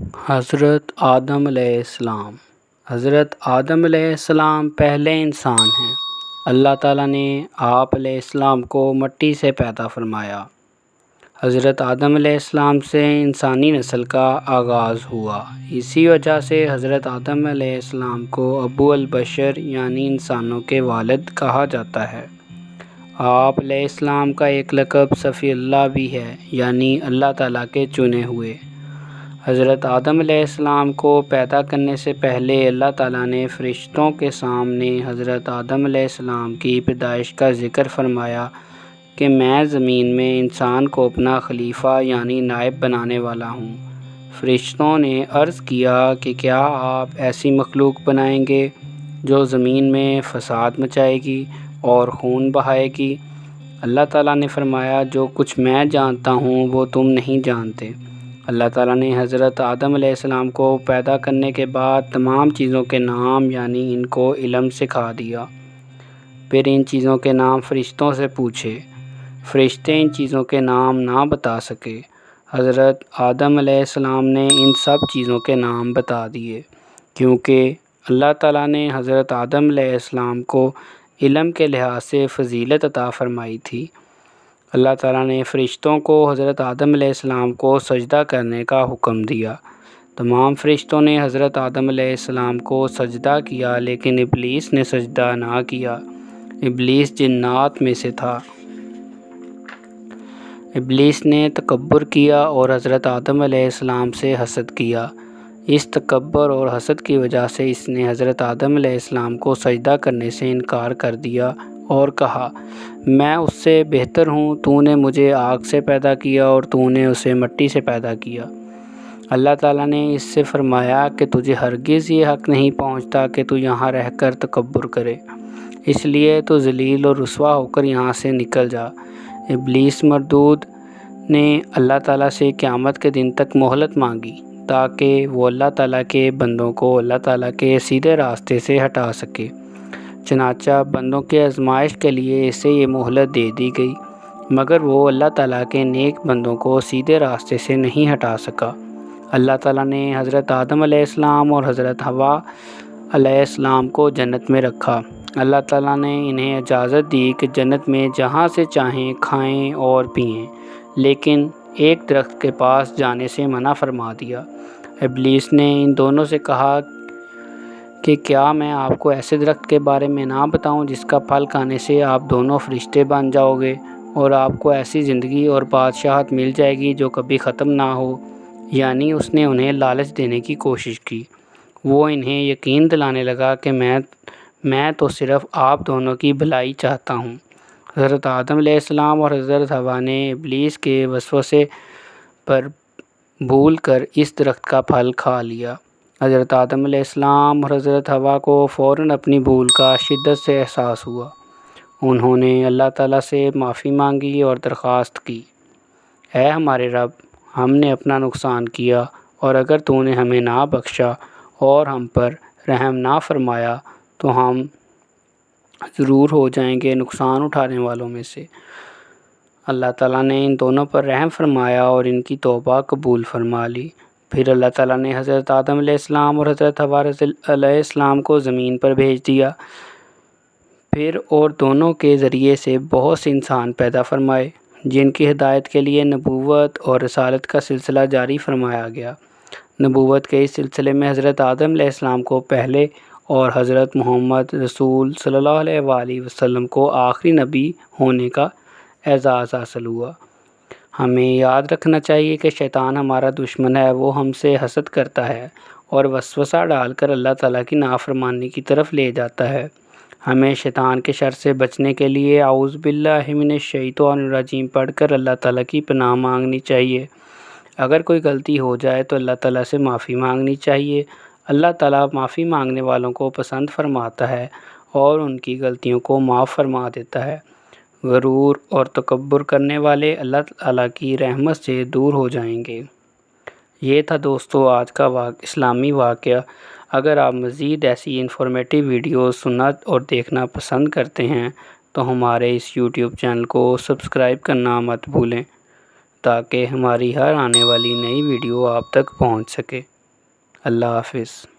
حضرت آدم علیہ السلام۔ حضرت آدم علیہ السلام پہلے انسان ہیں۔ اللہ تعالیٰ نے آپ علیہ السلام کو مٹی سے پیدا فرمایا۔ حضرت آدم علیہ السلام سے انسانی نسل کا آغاز ہوا۔ اسی وجہ سے حضرت آدم علیہ السلام کو ابو البشر یعنی انسانوں کے والد کہا جاتا ہے۔ آپ علیہ السلام کا ایک لقب صفی اللہ بھی ہے، یعنی اللہ تعالیٰ کے چنے ہوئے۔ حضرت آدم علیہ السلام کو پیدا کرنے سے پہلے اللہ تعالیٰ نے فرشتوں کے سامنے حضرت آدم علیہ السلام کی پیدائش کا ذکر فرمایا کہ میں زمین میں انسان کو اپنا خلیفہ یعنی نائب بنانے والا ہوں۔ فرشتوں نے عرض کیا کہ کیا آپ ایسی مخلوق بنائیں گے جو زمین میں فساد مچائے گی اور خون بہائے گی؟ اللہ تعالیٰ نے فرمایا جو کچھ میں جانتا ہوں وہ تم نہیں جانتے۔ اللہ تعالیٰ نے حضرت آدم علیہ السلام کو پیدا کرنے کے بعد تمام چیزوں کے نام یعنی ان کو علم سکھا دیا۔ پھر ان چیزوں کے نام فرشتوں سے پوچھے۔ فرشتے ان چیزوں کے نام نہ بتا سکے۔ حضرت آدم علیہ السلام نے ان سب چیزوں کے نام بتا دیے، کیونکہ اللہ تعالیٰ نے حضرت آدم علیہ السلام کو علم کے لحاظ سے فضیلت عطا فرمائی تھی۔ اللہ تعالیٰ نے فرشتوں کو حضرت آدم علیہ السلام کو سجدہ کرنے کا حکم دیا۔ تمام فرشتوں نے حضرت آدم علیہ السلام کو سجدہ کیا، لیکن ابلیس نے سجدہ نہ کیا۔ ابلیس جنات میں سے تھا۔ ابلیس نے تکبر کیا اور حضرت آدم علیہ السلام سے حسد کیا۔ اس تکبر اور حسد کی وجہ سے اس نے حضرت آدم علیہ السلام کو سجدہ کرنے سے انکار کر دیا اور کہا، میں اس سے بہتر ہوں، تو نے مجھے آگ سے پیدا کیا اور تو نے اسے مٹی سے پیدا کیا۔ اللہ تعالیٰ نے اس سے فرمایا کہ تجھے ہرگز یہ حق نہیں پہنچتا کہ تو یہاں رہ کر تکبر کرے، اس لیے تو ذلیل اور رسوا ہو کر یہاں سے نکل جا۔ ابلیس مردود نے اللہ تعالیٰ سے قیامت کے دن تک مہلت مانگی تاکہ وہ اللہ تعالیٰ کے بندوں کو اللہ تعالیٰ کے سیدھے راستے سے ہٹا سکے۔ چنانچہ بندوں کے آزمائش کے لیے اسے یہ مہلت دے دی گئی، مگر وہ اللہ تعالیٰ کے نیک بندوں کو سیدھے راستے سے نہیں ہٹا سکا۔ اللہ تعالیٰ نے حضرت آدم علیہ السلام اور حضرت حوا علیہ السلام کو جنت میں رکھا۔ اللہ تعالیٰ نے انہیں اجازت دی کہ جنت میں جہاں سے چاہیں کھائیں اور پئیں، لیکن ایک درخت کے پاس جانے سے منع فرما دیا۔ ابلیس نے ان دونوں سے کہا کہ کیا میں آپ کو ایسے درخت کے بارے میں نہ بتاؤں جس کا پھل کھانے سے آپ دونوں فرشتے بن جاؤ گے اور آپ کو ایسی زندگی اور بادشاہت مل جائے گی جو کبھی ختم نہ ہو؟ یعنی اس نے انہیں لالچ دینے کی کوشش کی۔ وہ انہیں یقین دلانے لگا کہ میں تو صرف آپ دونوں کی بھلائی چاہتا ہوں۔ حضرت آدم علیہ السلام اور حضرت حوا نے ابلیس کے وسوسے پر بھول کر اس درخت کا پھل کھا لیا۔ حضرت آدم علیہ السلام اور حضرت حوا کو فوراً اپنی بھول کا شدت سے احساس ہوا۔ انہوں نے اللہ تعالیٰ سے معافی مانگی اور درخواست کی، اے ہمارے رب، ہم نے اپنا نقصان کیا، اور اگر تو نے ہمیں نہ بخشا اور ہم پر رحم نہ فرمایا تو ہم ضرور ہو جائیں گے نقصان اٹھانے والوں میں سے۔ اللہ تعالیٰ نے ان دونوں پر رحم فرمایا اور ان کی توبہ قبول فرما لی۔ پھر اللہ تعالیٰ نے حضرت آدم علیہ السلام اور حضرت حوا علیہ السلام کو زمین پر بھیج دیا۔ پھر اور دونوں کے ذریعے سے بہت سے انسان پیدا فرمائے جن کی ہدایت کے لیے نبوت اور رسالت کا سلسلہ جاری فرمایا گیا۔ نبوت کے اس سلسلے میں حضرت آدم علیہ السلام کو پہلے اور حضرت محمد رسول صلی اللہ علیہ وآلہ وسلم کو آخری نبی ہونے کا اعزاز حاصل ہوا۔ ہمیں یاد رکھنا چاہیے کہ شیطان ہمارا دشمن ہے۔ وہ ہم سے حسد کرتا ہے اور وسوسہ ڈال کر اللہ تعالیٰ کی نافرمانی کی طرف لے جاتا ہے۔ ہمیں شیطان کے شر سے بچنے کے لیے اعوذ باللہ من الشیطان الرجیم پڑھ کر اللہ تعالیٰ کی پناہ مانگنی چاہیے۔ اگر کوئی غلطی ہو جائے تو اللہ تعالیٰ سے معافی مانگنی چاہیے۔ اللہ تعالیٰ معافی مانگنے والوں کو پسند فرماتا ہے اور ان کی غلطیوں کو معاف فرما دیتا ہے۔ غرور اور تکبر کرنے والے اللہ تعالیٰ کی رحمت سے دور ہو جائیں گے۔ یہ تھا دوستو آج کا اسلامی واقعہ۔ اگر آپ مزید ایسی انفارمیٹیو ویڈیوز سننا اور دیکھنا پسند کرتے ہیں تو ہمارے اس یوٹیوب چینل کو سبسکرائب کرنا مت بھولیں۔ تاکہ ہماری ہر آنے والی نئی ویڈیو آپ تک پہنچ سکے۔ اللہ حافظ۔